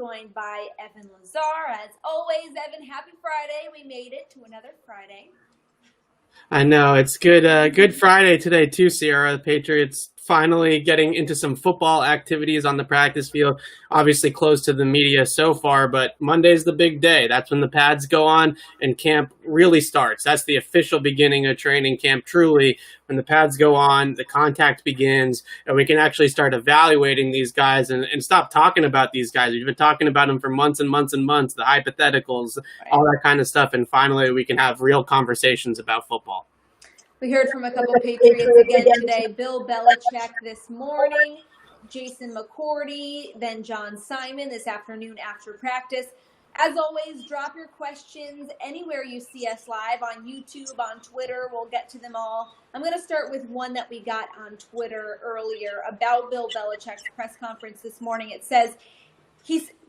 joined by Evan Lazar. As always, Evan, happy Friday. We made it to another Friday. I know, it's good Friday today too, Sierra. The Patriots finally getting into some football activities on the practice field. Obviously close to the media so far, but Monday's the big day. That's when the pads go on and camp really starts. That's the official beginning of training camp, truly. When the pads go on, the contact begins, and we can actually start evaluating these guys and stop talking about these guys. We've been talking about them for months and months and months, the hypotheticals, all that kind of stuff, and finally we can have real conversations about football. We heard from a couple of Patriots again today. Bill Belichick this morning, Jason McCourty, then John Simon this afternoon after practice. As always, drop your questions anywhere you see us live, on YouTube, on Twitter. We'll get to them all. I'm going to start with one that we got on Twitter earlier about Bill Belichick's press conference this morning. It says,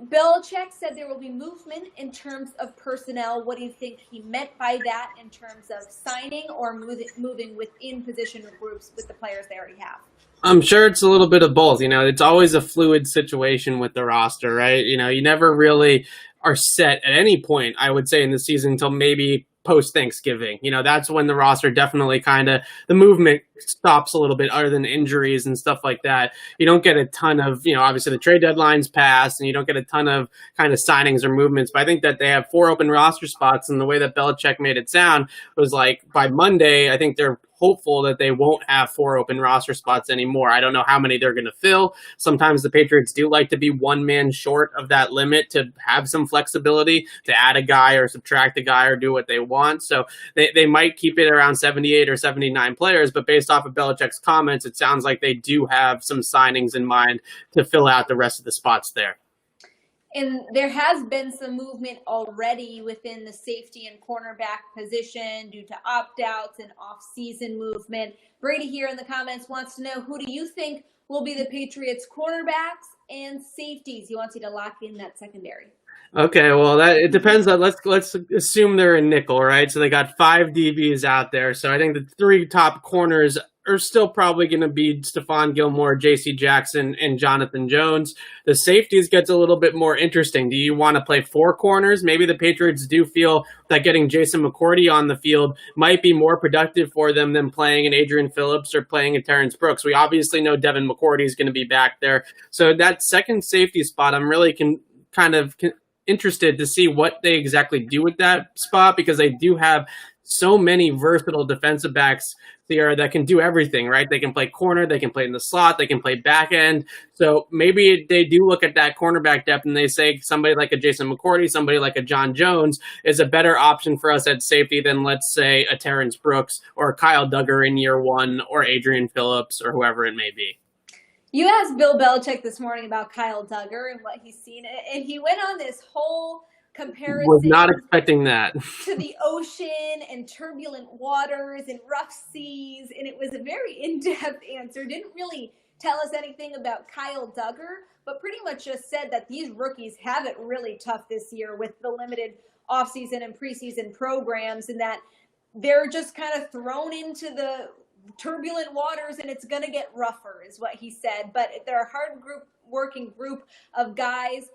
Belichick said there will be movement in terms of personnel. What do you think he meant by that in terms of signing or moving within position groups with the players they already have? I'm sure it's a little bit of both. It's always a fluid situation with the roster, right? You never really are set at any point, I would say, in the season until maybe post-Thanksgiving. That's when the roster definitely the movement stops a little bit, other than injuries and stuff like that. You don't get a ton of, obviously the trade deadline's passed and you don't get a ton of kind of signings or movements. But I think that they have 4 open roster spots, and the way that Belichick made it sound was like by Monday, I think they're hopeful that they won't have 4 open roster spots anymore. I don't know how many they're going to fill. Sometimes the Patriots do like to be one man short of that limit to have some flexibility to add a guy or subtract a guy or do what they want. So they might keep it around 78 or 79 players, but based off of Belichick's comments, it sounds like they do have some signings in mind to fill out the rest of the spots there. And there has been some movement already within the safety and cornerback position due to opt-outs and off-season movement. Brady here in the comments wants to know, who do you think will be the Patriots' cornerbacks and safeties? He wants you to lock in that secondary. Okay, well, it depends on, let's assume they're in nickel, right? So they got 5 DBs out there. So I think the 3 top corners are still probably going to be Stephon Gilmore, J.C. Jackson, and Jonathan Jones. The safeties gets a little bit more interesting. Do you want to play 4 corners? Maybe the Patriots do feel that getting Jason McCourty on the field might be more productive for them than playing an Adrian Phillips or playing a Terrence Brooks. We obviously know Devin McCourty is going to be back there. So that second safety spot, I'm really interested to see what they exactly do with that spot, because they do have so many versatile defensive backs there that can do everything, right? They can play corner, they can play in the slot, they can play back end. So maybe they do look at that cornerback depth and they say somebody like a Jason McCourty, somebody like a John Jones is a better option for us at safety than, let's say, a Terrence Brooks or a Kyle Duggar in year 1 or Adrian Phillips or whoever it may be. You asked Bill Belichick this morning about Kyle Duggar and what he's seen, and he went on this whole comparison. Was not expecting that. To the ocean and turbulent waters and rough seas, and it was a very in-depth answer. Didn't really tell us anything about Kyle Duggar, but pretty much just said that these rookies have it really tough this year with the limited offseason and preseason programs, and that they're just kind of thrown into the turbulent waters and it's going to get rougher, is what he said. But they're a working group of guys.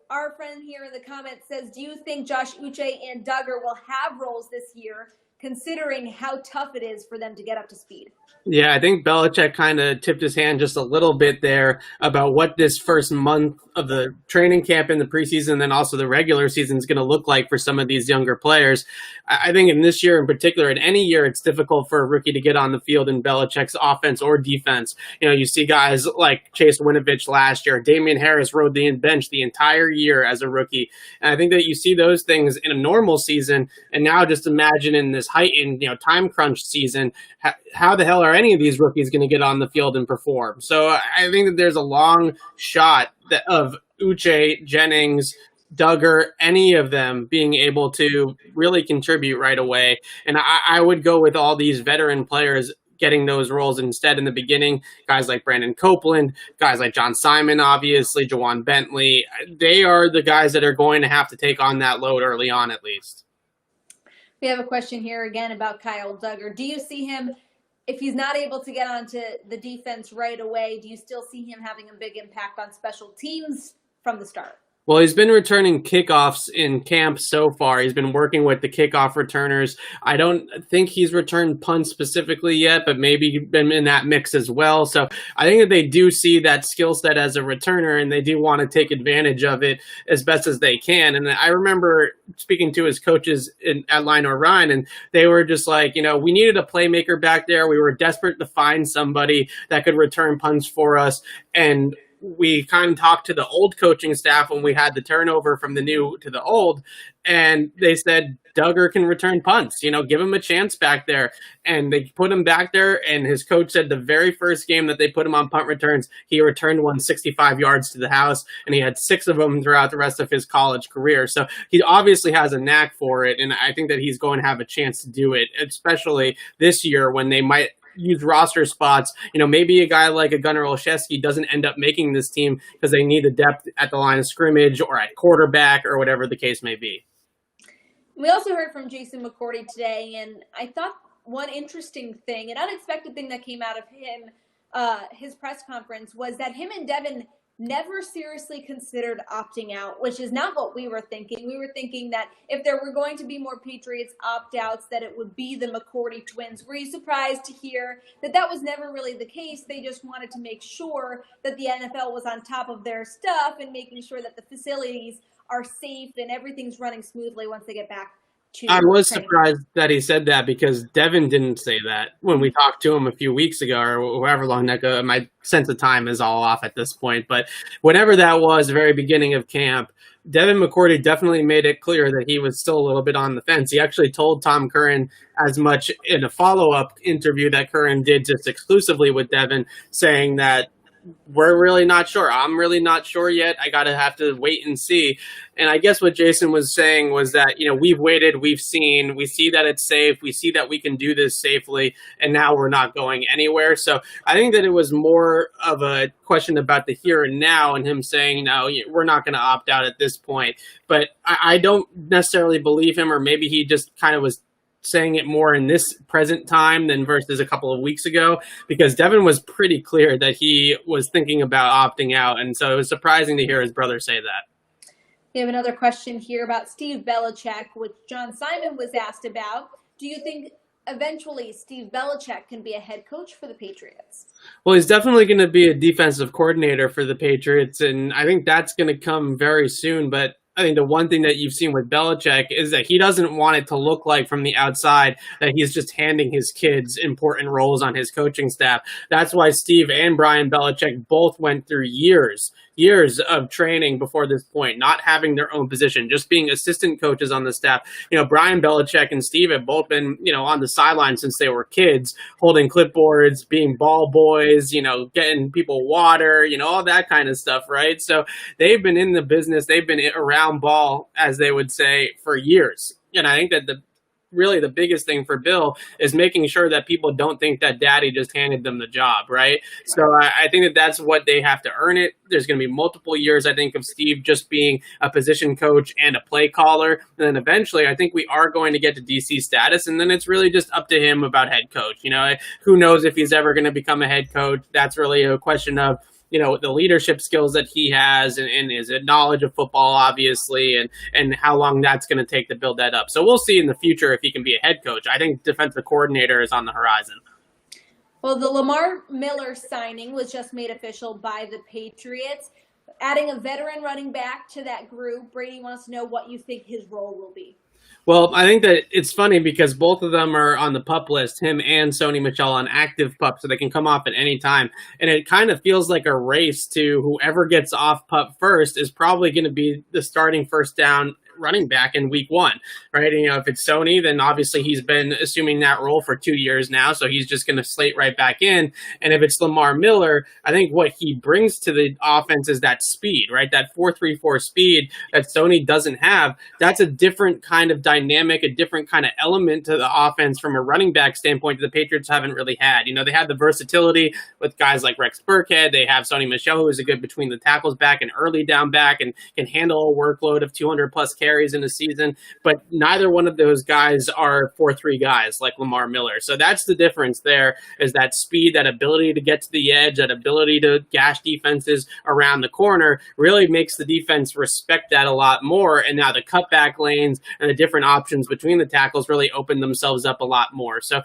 Our friend here in the comments says, do you think Josh Uche and Duggar will have roles this year, considering how tough it is for them to get up to speed? Yeah, I think Belichick kind of tipped his hand just a little bit there about what this first month of the training camp in the preseason and then also the regular season is going to look like for some of these younger players. I think in this year in particular, in any year, it's difficult for a rookie to get on the field in Belichick's offense or defense. You see guys like Chase Winovich last year. Damian Harris rode the bench the entire year as a rookie. And I think that you see those things in a normal season. And now just imagine in this heightened, time crunch season, how the hell are any of these rookies going to get on the field and perform? So I think that there's a long shot of Uche, Jennings, Duggar, any of them being able to really contribute right away. And I would go with all these veteran players getting those roles instead in the beginning. Guys like Brandon Copeland, guys like John Simon, obviously, Jawan Bentley. They are the guys that are going to have to take on that load early on, at least. We have a question here again about Kyle Duggar. Do you see him, if he's not able to get onto the defense right away, do you still see him having a big impact on special teams from the start? Well, he's been returning kickoffs in camp so far. He's been working with the kickoff returners. I don't think he's returned punts specifically yet, but maybe been in that mix as well. So I think that they do see that skill set as a returner, and they do want to take advantage of it as best as they can. And I remember speaking to his coaches at Line Orion, and they were just like, we needed a playmaker back there. We were desperate to find somebody that could return punts for us. And we kind of talked to the old coaching staff when we had the turnover from the new to the old, and they said Duggar can return punts. Give him a chance back there. And they put him back there, and his coach said the very first game that they put him on punt returns, he returned 165 yards to the house, and he had 6 of them throughout the rest of his college career. So he obviously has a knack for it, and I think that he's going to have a chance to do it, especially this year when they might use roster spots. Maybe a guy like a Gunnar Olszewski doesn't end up making this team because they need the depth at the line of scrimmage or at quarterback or whatever the case may be. We also heard from Jason McCourty today, and I thought one interesting thing, an unexpected thing that came out of him, his press conference, was that him and Devin never seriously considered opting out, which is not what we were thinking. We were thinking that if there were going to be more Patriots opt-outs, that it would be the McCourty twins. Were you surprised to hear that that was never really the case? They just wanted to make sure that the NFL was on top of their stuff and making sure that the facilities are safe and everything's running smoothly once they get back. I was surprised that he said that because Devin didn't say that when we talked to him a few weeks ago or however long that ago. My sense of time is all off at this point. But whenever that was, the very beginning of camp, Devin McCourty definitely made it clear that he was still a little bit on the fence. He actually told Tom Curran as much in a follow-up interview that Curran did just exclusively with Devin, saying that we're really not sure. I'm really not sure yet. I have to wait and see. And I guess what Jason was saying was that, we've waited, we see that it's safe, we see that we can do this safely, and now we're not going anywhere. So I think that it was more of a question about the here and now and him saying, no, we're not going to opt out at this point. But I don't necessarily believe him, or maybe he just kind of was saying it more in this present time than versus a couple of weeks ago, because Devin was pretty clear that he was thinking about opting out. And so it was surprising to hear his brother say that. We have another question here about Steve Belichick, which John Simon was asked about. Do you think eventually Steve Belichick can be a head coach for the Patriots? Well, he's definitely going to be a defensive coordinator for the Patriots, and I think that's going to come very soon. But I think the one thing that you've seen with Belichick is that he doesn't want it to look like from the outside that he's just handing his kids important roles on his coaching staff. That's why Steve and Brian Belichick both went through years of training before this point, not having their own position, just being assistant coaches on the staff. Brian Belichick and Steve have both been, on the sideline since they were kids, holding clipboards, being ball boys, getting people water, all that kind of stuff, right? So they've been in the business, they've been around ball, as they would say, for years. And I think that the biggest thing for Bill is making sure that people don't think that daddy just handed them the job, right? So I think that that's what they have to earn it. There's going to be multiple years, I think, of Steve just being a position coach and a play caller. And then eventually, I think we are going to get to DC status. And then it's really just up to him about head coach. Who knows if he's ever going to become a head coach? That's really a question of, the leadership skills that he has and his knowledge of football, obviously, and how long that's going to take to build that up. So we'll see in the future if he can be a head coach. I think defensive coordinator is on the horizon. Well, the Lamar Miller signing was just made official by the Patriots. Adding a veteran running back to that group, Brady wants to know what you think his role will be. Well, I think that it's funny because both of them are on the PUP list, him and Sony Michel on active PUP, so they can come off at any time. And it kind of feels like a race to whoever gets off PUP first is probably going to be the starting first down running back in week one, right? And, if it's Sony, then obviously he's been assuming that role for 2 years now, so he's just going to slate right back in. And if it's Lamar Miller, I think what he brings to the offense is that speed, right? That 4.34 speed that Sony doesn't have. That's a different kind of dynamic, a different kind of element to the offense from a running back standpoint that the Patriots haven't really had. They have the versatility with guys like Rex Burkhead. They have Sony Michel, who's a good between the tackles back and early down back and can handle a workload of 200 plus carries in a season, but neither one of those guys are 4-3 guys like Lamar Miller. So that's the difference there, is that speed, that ability to get to the edge, that ability to gash defenses around the corner really makes the defense respect that a lot more. And now the cutback lanes and the different options between the tackles really open themselves up a lot more. So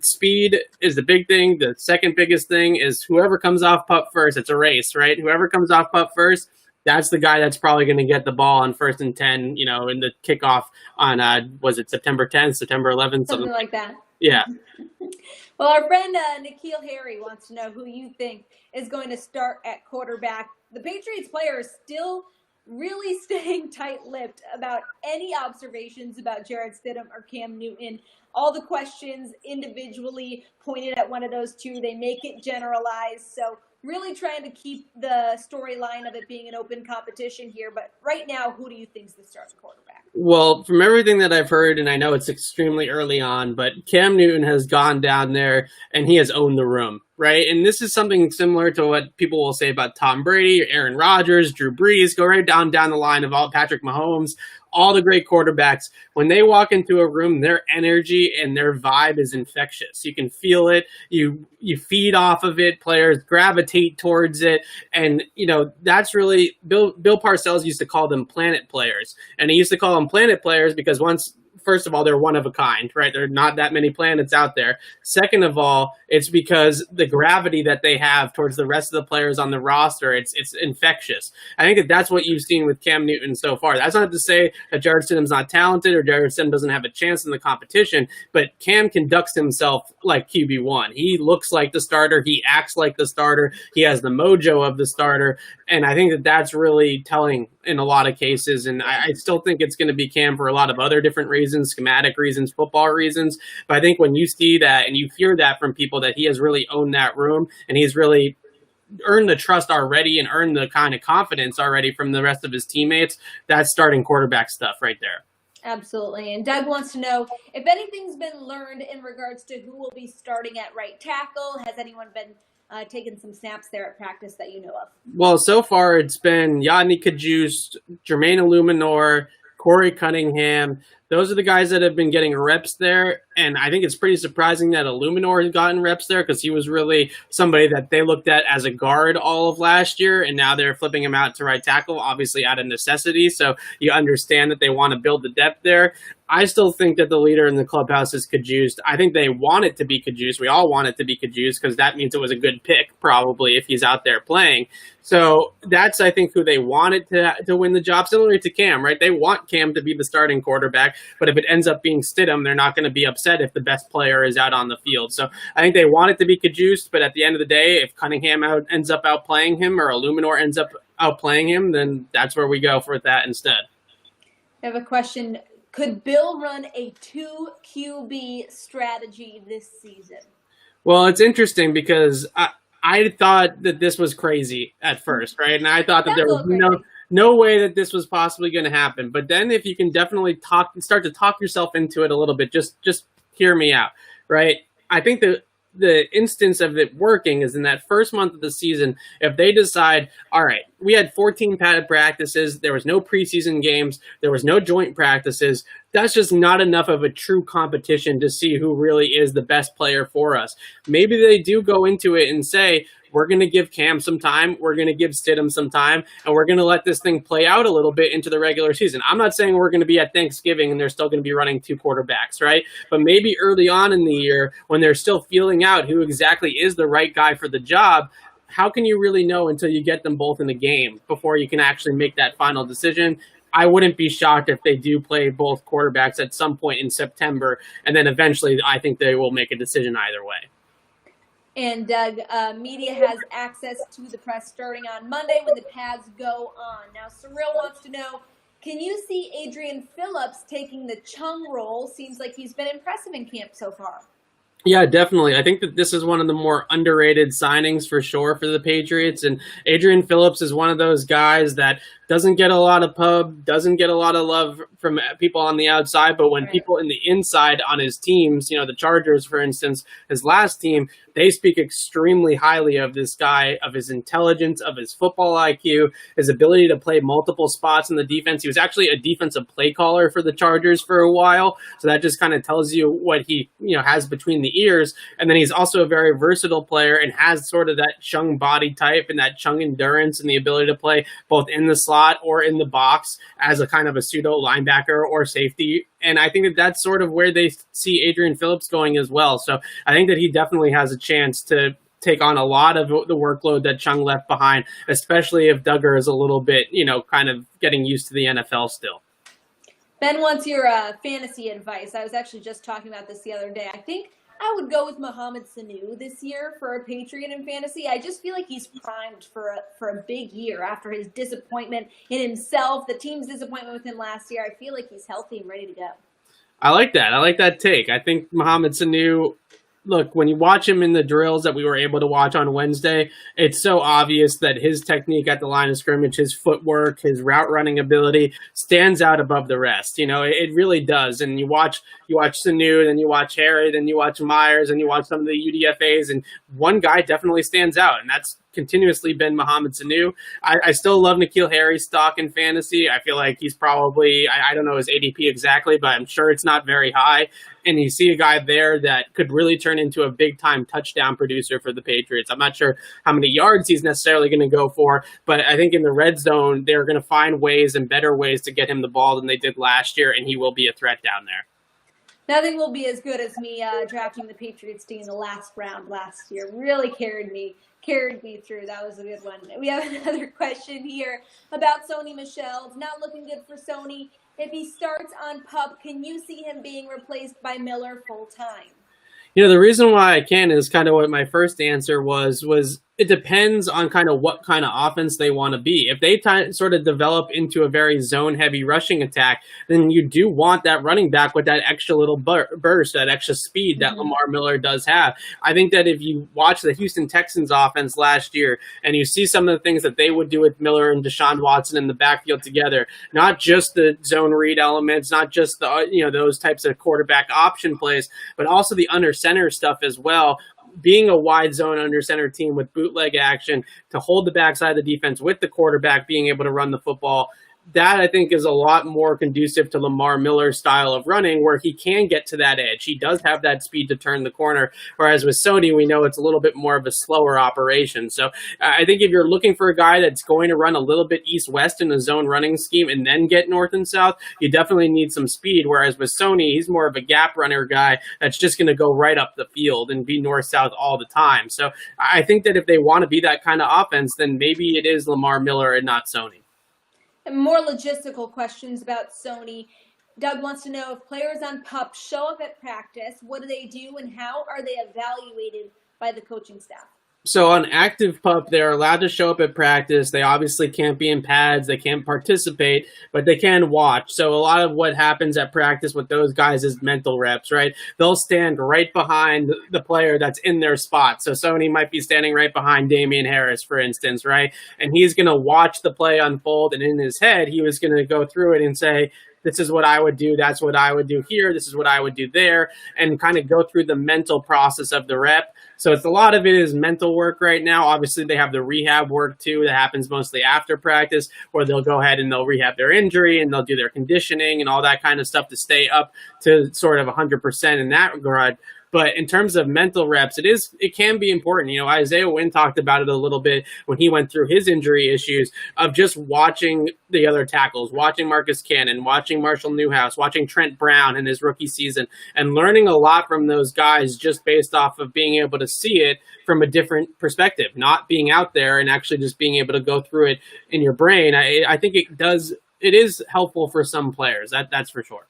speed is the big thing. The second biggest thing is whoever comes off pup first. It's a race, right? Whoever comes off pup first, that's the guy that's probably going to get the ball on 1st and 10, in the kickoff on, was it September 10th, September 11th? Something like that. Yeah. Well, our friend Nikhil Harry wants to know who you think is going to start at quarterback. The Patriots players still really staying tight-lipped about any observations about Jarrett Stidham or Cam Newton. All the questions individually pointed at one of those two. They make it generalized. So really trying to keep the storyline of it being an open competition here. But right now, who do you think is the starting quarterback? Well, from everything that I've heard, and I know it's extremely early on, but Cam Newton has gone down there and he has owned the room, right? And this is something similar to what people will say about Tom Brady, Aaron Rodgers, Drew Brees, go right down the line of all Patrick Mahomes, all the great quarterbacks. When they walk into a room, their energy and their vibe is infectious. You can feel it. You feed off of it. Players gravitate towards it. And, that's really, Bill Parcells used to call them planet players. And he used to call them planet players because first of all, they're one of a kind, right? There are not that many planets out there. Second of all, it's because the gravity that they have towards the rest of the players on the roster, it's infectious. I think that's what you've seen with Cam Newton so far. That's not to say that Jarrett Stidham's not talented or Jarrett Stidham doesn't have a chance in the competition, but Cam conducts himself like QB1. He looks like the starter. He acts like the starter. He has the mojo of the starter. And I think that's really telling in a lot of cases. And I still think it's going to be Cam for a lot of other different reasons, schematic reasons, football reasons. But I think when you see that and you hear that from people that he has really owned that room and he's really earned the trust already and earned the kind of confidence already from the rest of his teammates, that's starting quarterback stuff right there. Absolutely. And Doug wants to know if anything's been learned in regards to who will be starting at right tackle. Has anyone been taking some snaps there at practice that you know of? Well, so far it's been Yadni Kajust, Jermaine Illuminor, Corey Cunningham. Those are the guys that have been getting reps there. And I think it's pretty surprising that Illuminor has gotten reps there because he was really somebody that they looked at as a guard all of last year. And now they're flipping him out to right tackle, obviously out of necessity. So you understand that they want to build the depth there. I still think that the leader in the clubhouse is Kajust. I think they want it to be Kajust. We all want it to be Kajust because that means it was a good pick probably if he's out there playing. So that's, I think, who they wanted to win the job, similar to Cam, right? They want Cam to be the starting quarterback, but if it ends up being Stidham, they're not going to be upset if the best player is out on the field. So I think they want it to be Kajust, but at the end of the day, if Cunningham ends up outplaying him or Illuminor ends up outplaying him, then that's where we go for that instead. I have a question. Could Bill run a 2 QB strategy this season? Well, it's interesting because I thought that this was crazy at first, right? And I thought that there was no way that this was possibly going to happen. But then if you can definitely start to talk yourself into it a little bit, just hear me out, right? I think that the instance of it working is in that first month of the season, if they decide, all right, we had 14 padded practices, there was no preseason games, there was no joint practices, that's just not enough of a true competition to see who really is the best player for us. Maybe they do go into it and say, we're going to give Cam some time, we're going to give Stidham some time, and we're going to let this thing play out a little bit into the regular season. I'm not saying we're going to be at Thanksgiving and they're still going to be running 2 quarterbacks, right? But maybe early on in the year, when they're still feeling out who exactly is the right guy for the job, how can you really know until you get them both in the game before you can actually make that final decision? I wouldn't be shocked if they do play both quarterbacks at some point in September, and then eventually I think they will make a decision either way. And Doug, media has access to the press starting on Monday when the pads go on. Now, Cyril wants to know, can you see Adrian Phillips taking the Chung role? Seems like he's been impressive in camp so far. Yeah, definitely. I think that this is one of the more underrated signings for sure for the Patriots. And Adrian Phillips is one of those guys that doesn't get a lot of pub, doesn't get a lot of love from people on the outside. But when people in the inside on his teams, the Chargers, for instance, his last team, they speak extremely highly of this guy, of his intelligence, of his football IQ, his ability to play multiple spots in the defense. He was actually a defensive play caller for the Chargers for a while, so that just kind of tells you what he has between the ears. And then he's also a very versatile player and has sort of that Chung body type and that Chung endurance and the ability to play both in the slot or in the box as a kind of a pseudo linebacker or safety. And I think that that's sort of where they see Adrian Phillips going as well. So I think that he definitely has a chance to take on a lot of the workload that Chung left behind, especially if Duggar is a little bit, kind of getting used to the NFL still. Ben wants your fantasy advice. I was actually just talking about this the other day. I think I would go with Mohamed Sanu this year for a Patriot in fantasy. I just feel like he's primed for a big year after his disappointment in himself, the team's disappointment with him last year. I feel like he's healthy and ready to go. I like that. I like that take. I think Mohamed Sanu, look, when you watch him in the drills that we were able to watch on Wednesday, it's so obvious that his technique at the line of scrimmage, his footwork, his route running ability stands out above the rest. It really does. And you watch Sanu, then you watch Harry, then you watch Myers, and you watch some of the UDFAs, and one guy definitely stands out, and that's continuously been Mohamed Sanu. I still love N'Keal Harry's stock in fantasy. I feel like he's probably, I don't know his ADP exactly, but I'm sure it's not very high. And you see a guy there that could really turn into a big-time touchdown producer for the Patriots. I'm not sure how many yards he's necessarily going to go for, but I think in the red zone, they're going to find ways and better ways to get him the ball than they did last year, and he will be a threat down there. Nothing will be as good as me drafting the Patriots team in the last round last year. Really carried me through. That was a good one. We have another question here about Sony Michel. It's not looking good for Sony. If he starts on PUP, can you see him being replaced by Miller full time? The reason why I can is kind of what my first answer was it depends on kind of what kind of offense they want to be. If they sort of develop into a very zone-heavy rushing attack, then you do want that running back with that extra little burst, that extra speed that Lamar Miller does have. I think that if you watch the Houston Texans offense last year and you see some of the things that they would do with Miller and Deshaun Watson in the backfield together, not just the zone read elements, not just the those types of quarterback option plays, but also the under center stuff as well. Being a wide zone under center team with bootleg action to hold the backside of the defense with the quarterback being able to run the football, that I think is a lot more conducive to Lamar Miller's style of running, where he can get to that edge. He does have that speed to turn the corner, whereas with Sony, we know it's a little bit more of a slower operation. So I think if you're looking for a guy that's going to run a little bit east-west in the zone running scheme and then get north and south, you definitely need some speed, whereas with Sony, he's more of a gap runner guy that's just going to go right up the field and be north-south all the time. So I think that if they want to be that kind of offense, then maybe it is Lamar Miller and not Sony. And more logistical questions about Sony. Doug wants to know if players on PUP show up at practice, what do they do and how are they evaluated by the coaching staff? So on active PUP, they're allowed to show up at practice. They obviously can't be in pads. They can't participate, but they can watch. So a lot of what happens at practice with those guys is mental reps, right? They'll stand right behind the player that's in their spot. So Sony might be standing right behind Damian Harris, for instance, right? And he's going to watch the play unfold. And in his head, he was going to go through it and say, this is what I would do. That's what I would do here. This is what I would do there, and kind of go through the mental process of the rep. So it's a lot of it is mental work right now. Obviously, they have the rehab work too that happens mostly after practice, where they'll go ahead and they'll rehab their injury and they'll do their conditioning and all that kind of stuff to stay up to sort of 100% in that regard. But in terms of mental reps, it can be important. Isaiah Wynn talked about it a little bit when he went through his injury issues of just watching the other tackles, watching Marcus Cannon, watching Marshall Newhouse, watching Trent Brown in his rookie season, and learning a lot from those guys just based off of being able to see it from a different perspective, not being out there and actually just being able to go through it in your brain. I think it is helpful for some players. That's for sure.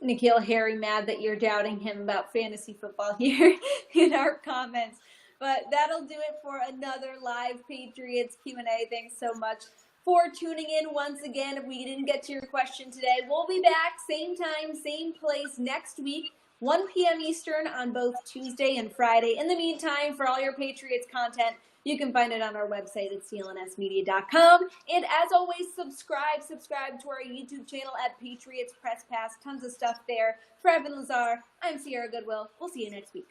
N'Keal Harry mad that you're doubting him about fantasy football here in our comments. But that'll do it for another live Patriots Q&A. Thanks so much for tuning in once again. If we didn't get to your question today, we'll be back same time, same place next week, 1 p.m. Eastern on both Tuesday and Friday. In the meantime, for all your Patriots content, you can find it on our website at clnsmedia.com. And as always, subscribe to our YouTube channel at Patriots Press Pass. Tons of stuff there. For Evan Lazar, I'm Sierra Goodwill. We'll see you next week.